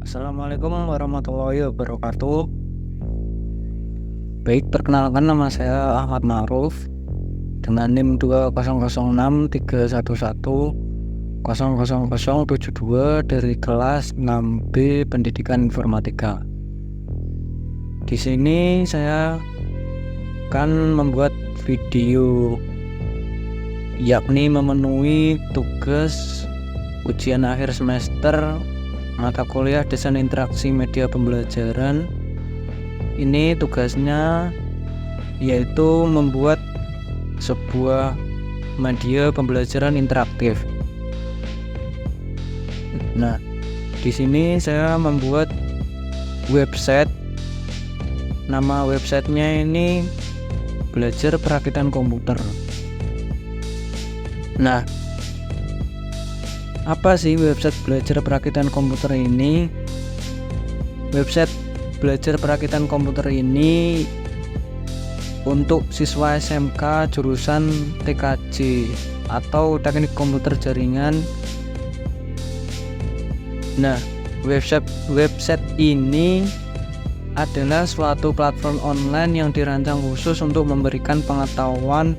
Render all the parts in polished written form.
Assalamualaikum warahmatullahi wabarakatuh. Baik, perkenalkan nama saya Ahmad Ma'ruf dengan NIM 200631100072 dari kelas 6B Pendidikan Informatika. Di sini saya akan membuat video yakni memenuhi tugas ujian akhir semester mata kuliah Desain Interaksi Media Pembelajaran. Ini tugasnya yaitu membuat sebuah media pembelajaran interaktif. Nah, di sini saya membuat website. Nama websitenya ini Belajar Perakitan Komputer. Nah, apa sih website Belajar Perakitan Komputer ini? Website Belajar Perakitan Komputer ini untuk siswa SMK jurusan TKJ atau Teknik Komputer Jaringan. Nah, website ini adalah suatu platform online yang dirancang khusus untuk memberikan pengetahuan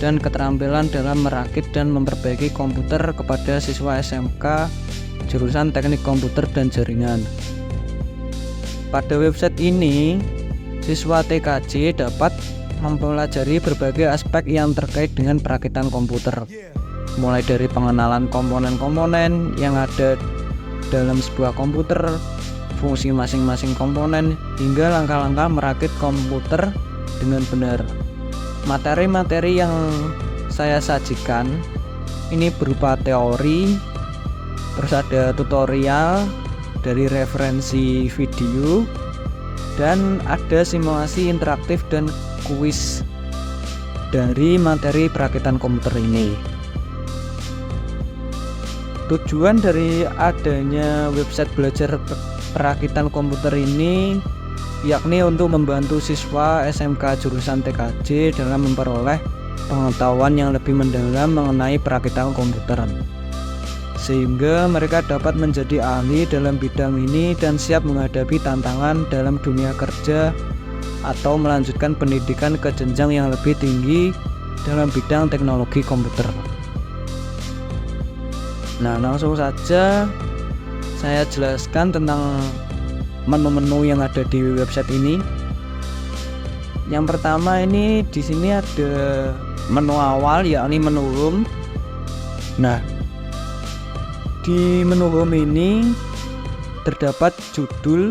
dan keterampilan dalam merakit dan memperbaiki komputer kepada siswa SMK jurusan Teknik Komputer dan Jaringan. Pada website ini, siswa TKJ dapat mempelajari berbagai aspek yang terkait dengan perakitan komputer, mulai dari pengenalan komponen-komponen yang ada dalam sebuah komputer, fungsi masing-masing komponen, hingga langkah-langkah merakit komputer dengan benar. Materi-materi yang saya sajikan ini berupa teori, terus ada tutorial dari referensi video, dan ada simulasi interaktif dan kuis dari materi perakitan komputer ini. Tujuan dari adanya website Belajar Perakitan Komputer ini yakni untuk membantu siswa SMK jurusan TKJ dalam memperoleh pengetahuan yang lebih mendalam mengenai perakitan komputer, sehingga mereka dapat menjadi ahli dalam bidang ini dan siap menghadapi tantangan dalam dunia kerja atau melanjutkan pendidikan ke jenjang yang lebih tinggi dalam bidang teknologi komputer. Nah, langsung saja saya jelaskan tentang menu-menu yang ada di website ini. Yang pertama ini di sini ada menu awal yakni menu home. Nah, di menu home ini terdapat judul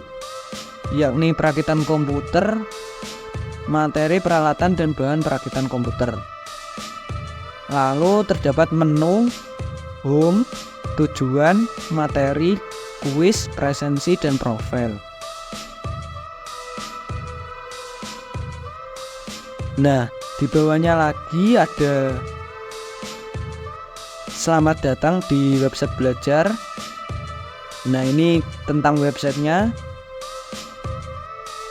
yakni perakitan komputer, materi peralatan dan bahan perakitan komputer. Lalu terdapat menu home, tujuan, materi, kuis, presensi, dan profil. Nah, di bawahnya lagi ada selamat datang di website belajar. Nah, ini tentang websitenya.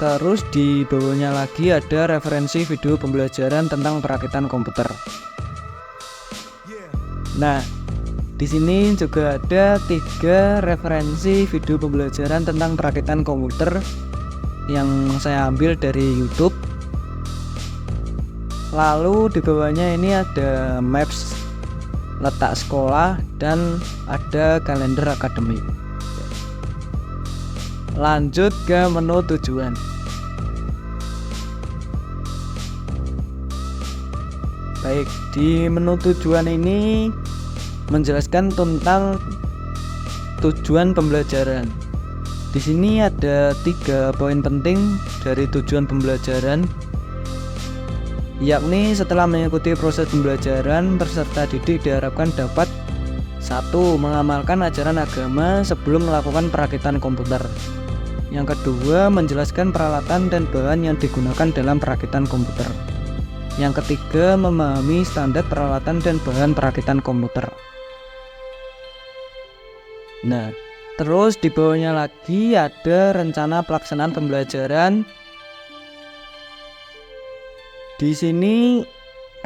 Terus di bawahnya lagi ada referensi video pembelajaran tentang perakitan komputer. Nah, di sini juga ada 3 referensi video pembelajaran tentang perakitan komputer yang saya ambil dari YouTube. Lalu di bawahnya ini ada maps letak sekolah dan ada kalender akademik. Lanjut ke menu tujuan. Baik, di menu tujuan ini menjelaskan tentang tujuan pembelajaran. Di sini ada 3 poin penting dari tujuan pembelajaran, yakni setelah mengikuti proses pembelajaran, peserta didik diharapkan dapat 1. Mengamalkan ajaran agama sebelum melakukan perakitan komputer. Yang kedua, menjelaskan peralatan dan bahan yang digunakan dalam perakitan komputer. Yang ketiga, memahami standar peralatan dan bahan perakitan komputer. Nah, terus di bawahnya lagi ada rencana pelaksanaan pembelajaran. Di sini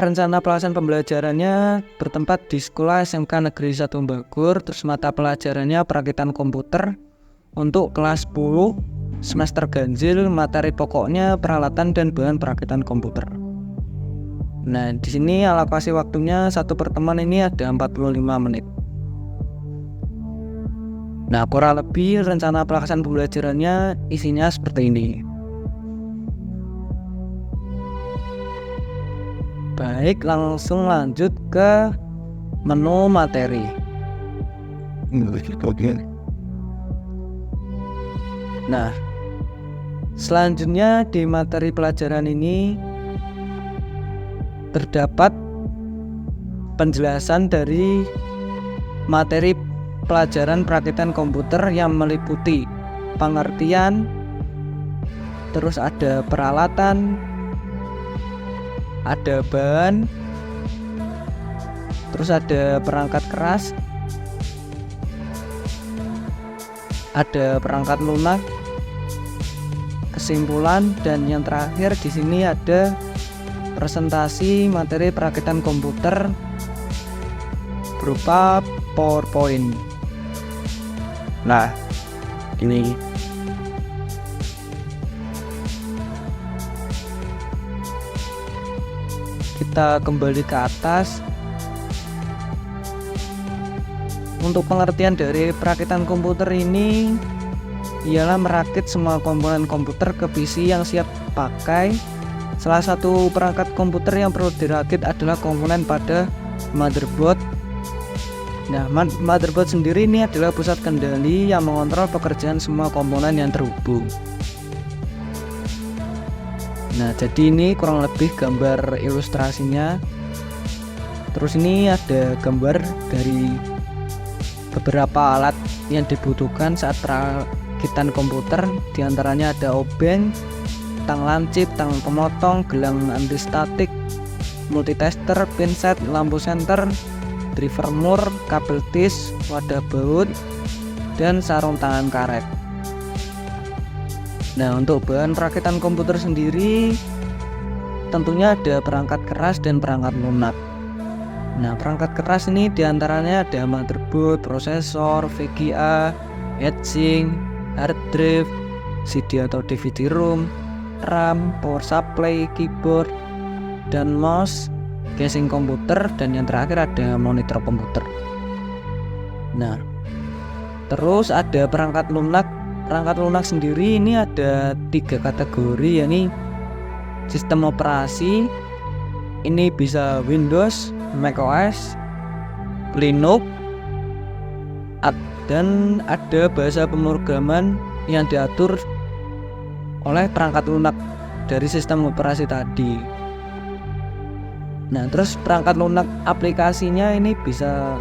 rencana pelaksanaan pembelajarannya bertempat di Sekolah SMK Negeri 1 Bogor. Terus mata pelajarannya perakitan komputer, Untuk kelas 10 semester ganjil, materi pokoknya peralatan dan bahan perakitan komputer. Nah, di sini alokasi waktunya satu pertemuan ini ada 45 menit. Nah, kurang lebih rencana pelaksanaan pembelajarannya isinya seperti ini. Baik, langsung lanjut ke menu materi. Nah, selanjutnya di materi pelajaran ini terdapat penjelasan dari materi pelajaran perakitan komputer yang meliputi pengertian, terus ada peralatan, ada bahan, terus ada perangkat keras, ada perangkat lunak, kesimpulan, dan yang terakhir di sini ada presentasi materi perakitan komputer berupa PowerPoint. Nah, ini kita kembali ke atas. Untuk pengertian dari perakitan komputer ini ialah merakit semua komponen komputer ke PC yang siap pakai. Salah satu perangkat komputer yang perlu dirakit adalah komponen pada motherboard. Nah, motherboard sendiri ini adalah pusat kendali yang mengontrol pekerjaan semua komponen yang terhubung. Nah, jadi ini kurang lebih gambar ilustrasinya. Terus ini ada gambar dari beberapa alat yang dibutuhkan saat perakitan komputer. Di antaranya ada obeng, tang lancip, tang pemotong, gelang antistatik, multitester, pinset, lampu senter, driver mur, kabel disk, wadah baut, dan sarung tangan karet. Nah, untuk bahan perakitan komputer sendiri tentunya ada perangkat keras dan perangkat lunak. Nah, perangkat keras ini diantaranya ada motherboard, prosesor, VGA, heatsink, hard drive, CD atau DVD ROM, RAM, power supply, keyboard, dan mouse, casing komputer, dan yang terakhir ada monitor komputer. Nah, terus ada perangkat lunak. Perangkat lunak sendiri ini ada 3 kategori, yakni sistem operasi. Ini bisa Windows, macOS, Linux, dan ada bahasa pemrograman yang diatur oleh perangkat lunak dari sistem operasi tadi. Nah, terus perangkat lunak aplikasinya ini bisa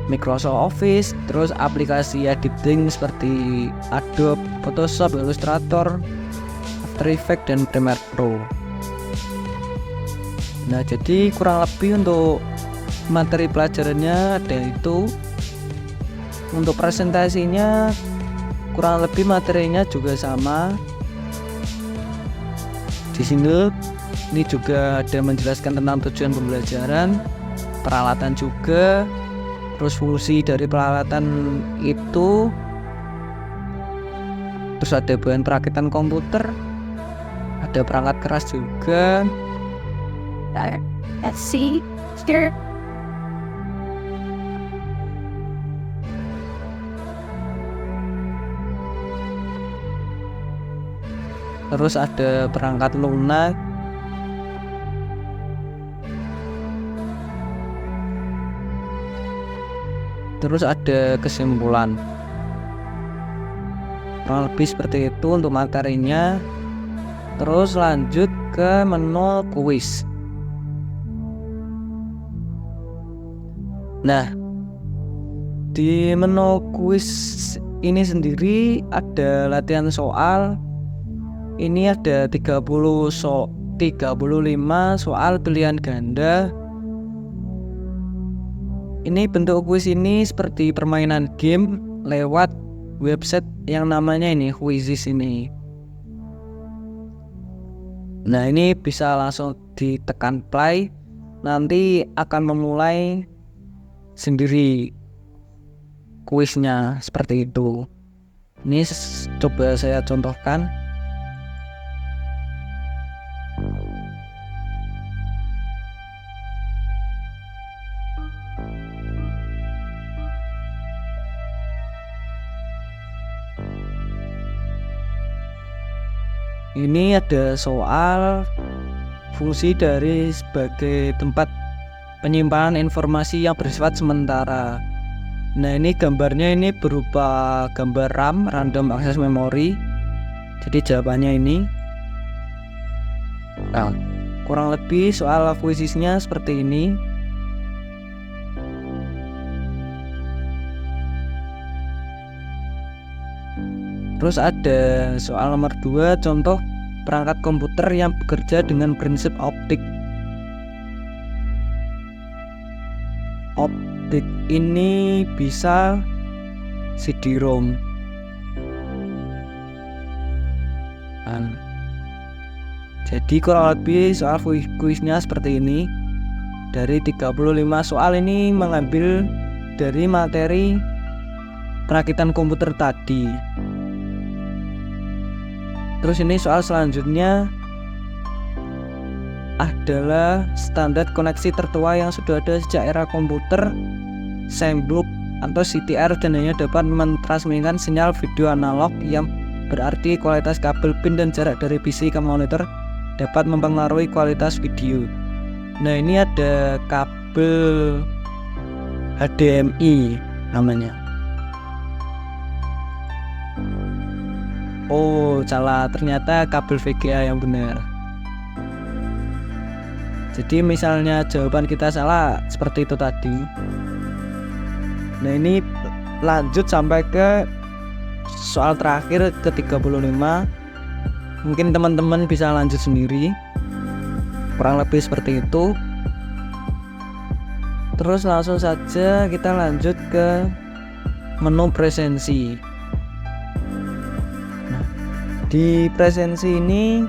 Microsoft Office, terus aplikasi editing seperti Adobe, Photoshop, Illustrator, After Effects, dan Premiere Pro. Nah, jadi kurang lebih untuk materi pelajarannya ada itu. Untuk presentasinya kurang lebih materinya juga sama. Di sini ini juga ada menjelaskan tentang tujuan pembelajaran, peralatan juga, terus fungsi dari peralatan itu, terus ada bahan perakitan komputer, ada perangkat keras juga. Let's see. Here. Terus ada perangkat lunak. Terus ada kesimpulan. Kurang lebih seperti itu untuk materinya. Terus lanjut ke menu kuis. Nah, di menu kuis ini sendiri ada latihan soal. Ini ada 35 soal pilihan ganda. Ini bentuk kuis ini seperti permainan game lewat website yang namanya ini Quizizz ini. Nah, ini bisa langsung ditekan play, nanti akan memulai sendiri kuisnya seperti itu. Ini coba saya contohkan. Ini ada soal fungsi dari sebagai tempat penyimpanan informasi yang bersifat sementara. Nah, ini gambarnya ini berupa gambar RAM, random access memory. Jadi jawabannya ini. Nah, kurang lebih soal akuisisinya seperti ini. Terus ada soal nomor 2, contoh perangkat komputer yang bekerja dengan prinsip optik. Optik ini bisa CD-ROM. Jadi kurang lebih soal kuisnya seperti ini. Dari 35 soal ini mengambil dari materi perakitan komputer tadi. Terus ini soal selanjutnya adalah standar koneksi tertua yang sudah ada sejak era komputer, Sembloop atau CTR, dan hanya dapat mentransmisikan sinyal video analog, yang berarti kualitas kabel pin dan jarak dari PC ke monitor dapat mempengaruhi kualitas video. Nah, ini ada kabel HDMI namanya. Oh, salah, ternyata kabel VGA yang benar. Jadi misalnya jawaban kita salah seperti itu tadi. Nah, ini lanjut sampai ke soal terakhir ke 35. Mungkin teman-teman bisa lanjut sendiri. Kurang lebih seperti itu. Terus langsung saja kita lanjut ke menu presensi. Di presensi ini,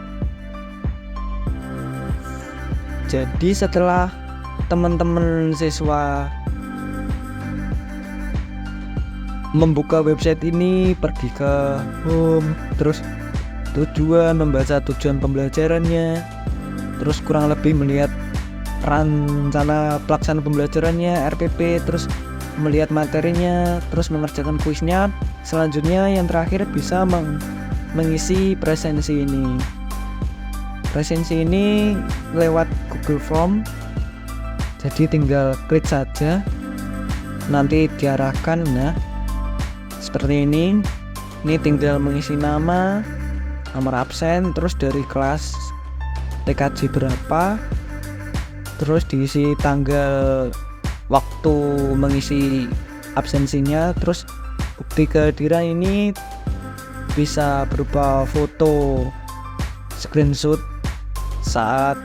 jadi setelah teman-teman siswa membuka website ini, pergi ke home, terus tujuan, membaca tujuan pembelajarannya, terus kurang lebih melihat rencana pelaksanaan pembelajarannya, RPP, terus melihat materinya, terus mengerjakan kuisnya. Selanjutnya yang terakhir bisa mengisi presensi ini. Presensi ini lewat Google Form, jadi tinggal klik saja, nanti diarahkan. Nah, seperti ini. Ini tinggal mengisi nama, nomor absen, terus dari kelas TKJ berapa, terus diisi tanggal, waktu mengisi absensinya, terus bukti kehadiran ini bisa berupa foto, screenshot saat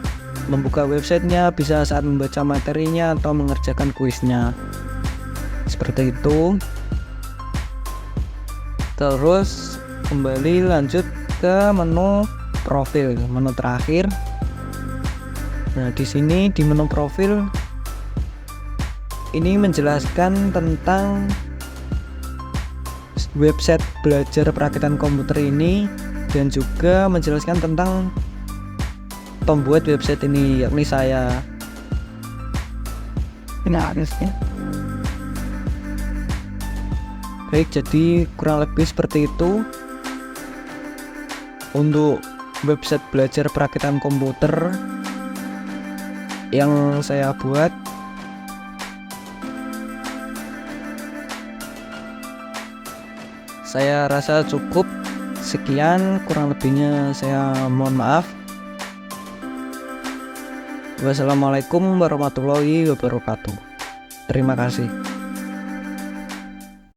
membuka websitenya, bisa saat membaca materinya atau mengerjakan kuisnya. Seperti itu. Terus kembali lanjut ke menu profil, menu terakhir. Nah, di sini di menu profil ini menjelaskan tentang website belajar perakitan komputer ini, dan juga menjelaskan tentang pembuat website ini, yakni saya. Ini harusnya. Baik, jadi kurang lebih seperti itu untuk website belajar perakitan komputer yang saya buat. Saya rasa cukup sekian, kurang lebihnya saya mohon maaf. Wassalamualaikum warahmatullahi wabarakatuh. Terima kasih.